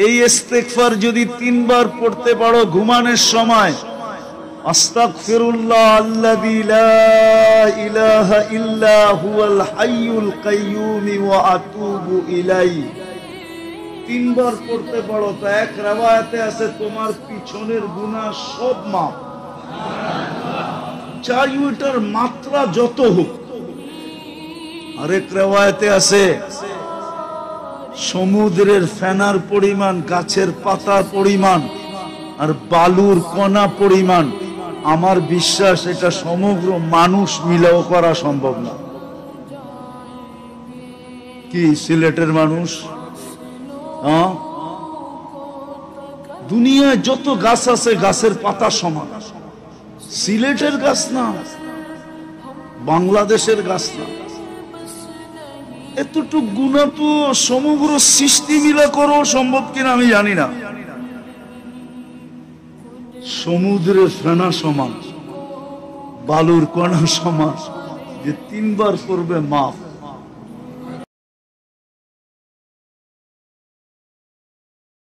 এই ইস্তেগফার যদি 3 বার পড়তে পারো ঘুমানোর সময়, আস্তাগফিরুল্লাহ আল্লাযী লা ইলাহা ইল্লা হুয়াল হাইয়ুল কাইয়্যুম ওয়া আতুবু ইলাইহি, 3 বার পড়তে পারো তা এক riwayate আছে তোমার পিছনের গুনাহ সব মাফ। চাই ওটার মাত্রা যত হোক। আরেক riwayate আছে সমুদ্রের ফেনার পরিমাণ, গাছের পাতার পরিমাণ আর বালুর কণা পরিমাণ, আমার বিশ্বাস এটা সমগ্র মানুষ মিলেও করা সম্ভব না। কি সিলেটের মানুষ, দুনিয়ায় যত গাছ আছে গাছের পাতা সমান, সিলেটের গাছ না, বাংলাদেশের গাছ না। এতটুকু গুণা তো সমগ্র সৃষ্টি মিলা করো সম্ভব কিনা আমি জানি না। সমুদ্রের ফেনা সমান, বালুর কণা সমান, যে 3 বার করবে মাফ।